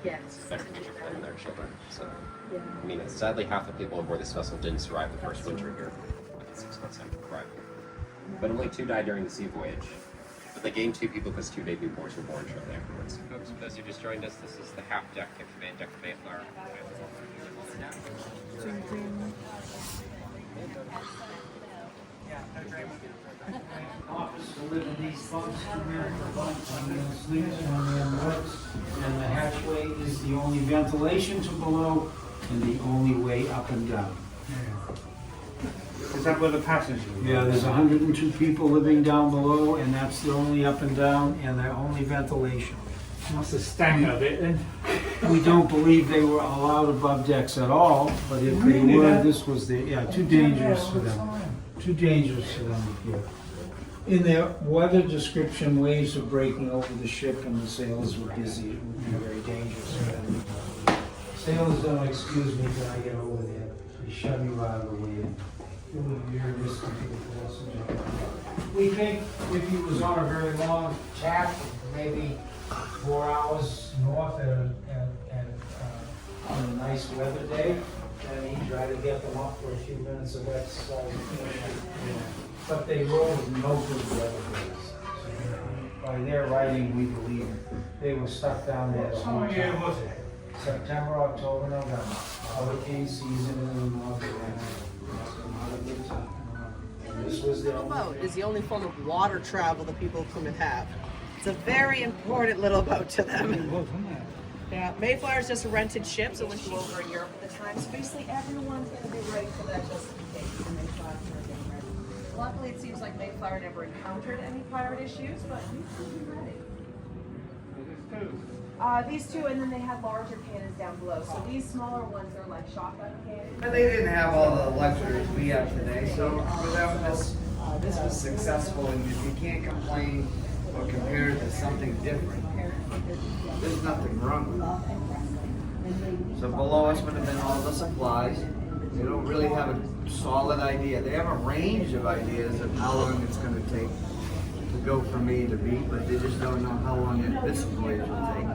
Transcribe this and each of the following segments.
Yes. Better future for them and their children. So, I mean, sadly, half the people aboard this vessel didn't survive the first winter here, 6 months after arrival. But only 2 died during the sea voyage. But they gained 2 people because 2 baby boys were born shortly afterwards. Folks, for those who just joined us, this is the half deck of main deck of Mayflower. Office to live in these bunks, 2 men per bunk, 1 man sleeps, 1 man works, and the hatchway is the only ventilation to below and the only way up and down. Is that where the passengers are? Yeah, there's 102 people living down below, and that's the only up and down and the only ventilation. What's the stank of it then? We don't believe they were allowed above decks at all, but if they were, this was too dangerous for them. Too dangerous for them to get. In their weather description, waves were breaking over the ship and the sailors were busy. It would be very dangerous for them. Sailors don't excuse me till I get over there. They shove you out of the way. It would be very risky to the passenger. We think if he was on a very long tack, maybe 4 hours north and on a nice weather day, and he'd try to get them up for a few minutes of exercise. But they rode no good weather days. By their writing, we believe they were stuck down there. How many years was it? September, October, November. Hurricane season in the North Atlantic. Not a good time. This was their Little boat is the only form of water travel the people of Plymouth have. It's a very important little boat to them. Yeah, Mayflower is just a rented ship, so when you over in Europe at the time, so basically everyone's going to be ready for that just in case the Mayflower are getting ready. Luckily, it seems like Mayflower never encountered any pirate issues, but you should be ready. These 2, and then they had larger cannons down below. So these smaller ones are like shotgun cannons. But they didn't have all the luxuries we have today, so for them this was successful, and if you can't complain or compare it to something different, there's nothing wrong with it. So below us would have been all the supplies. They don't really have a solid idea. They have a range of ideas of how long it's going to take to go from A to B, but they just don't know how long this voyage will take.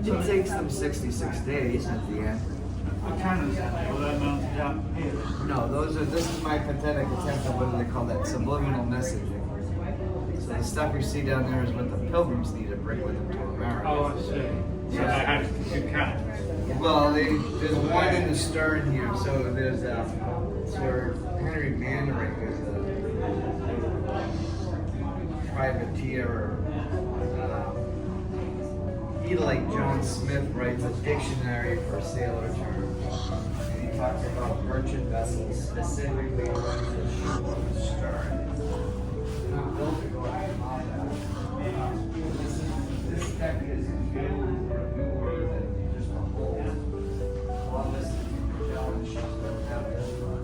It takes them 66 days at the end. What cannons are they? Well, they're mounted down here. No, this is my pathetic attempt at what do they call that, subliminal messaging. So the stuff you see down there is what the Pilgrims need to bring with them to America. Oh, I see. So they had 2 cannons. Well, there's one in the stern here, so there's Sir Henry Mandering is a privateer. He, like John Smith, writes a dictionary for sailor terms. And he talks about merchant vessels, specifically ones that shoot on the stern. They're not built to go out of combat. This deck is newer than just a hole. Columbus and Magellan ships don't have this run.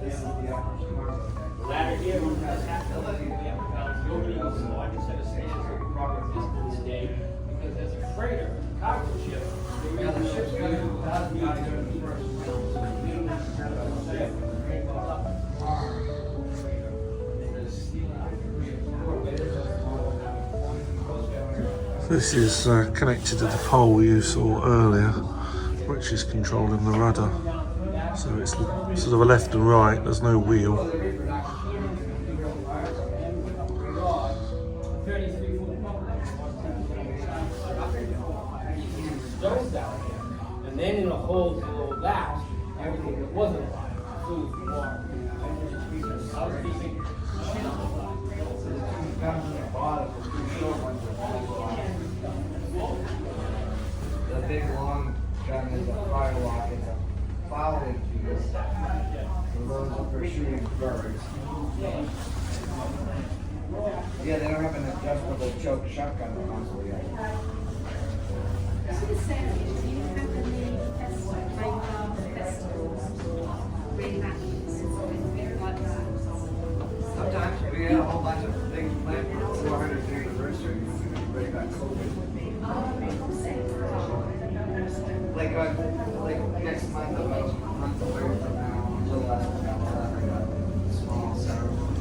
This is the upper cargo deck. The ladder here has ability to be able to nobody else in the larger set of stations will be progress this day because there's a freighter, cargo ship. Yeah, the ship's got to do 1,000 guys during the first round, so we don't have to have a ship. It goes up far. This is connected to the pole you saw earlier, which is controlling the rudder. So it's sort of a left and right, there's no wheel. And then in a hole below that, everything that wasn't alive, food, water, housekeeping, The big long gun is a firelock, it's a fowling piece. So those are for shooting birds. Yeah, they don't have an adjustable choke shotgun console yet. Sometimes we had a whole bunch of things planned for the 400th anniversary. Everybody got COVID. Like next month, about a month away from now, a little less than that, I got a small ceremony.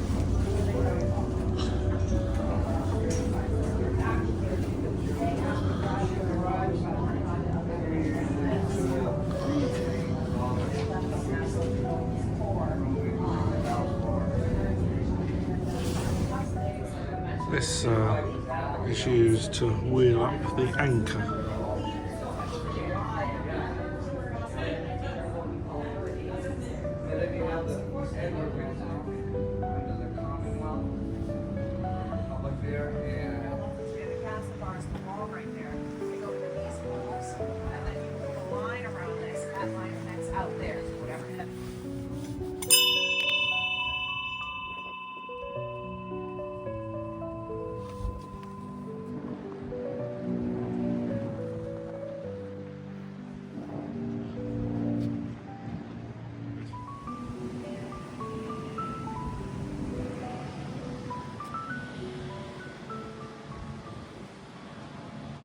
This is used to wheel up the anchor.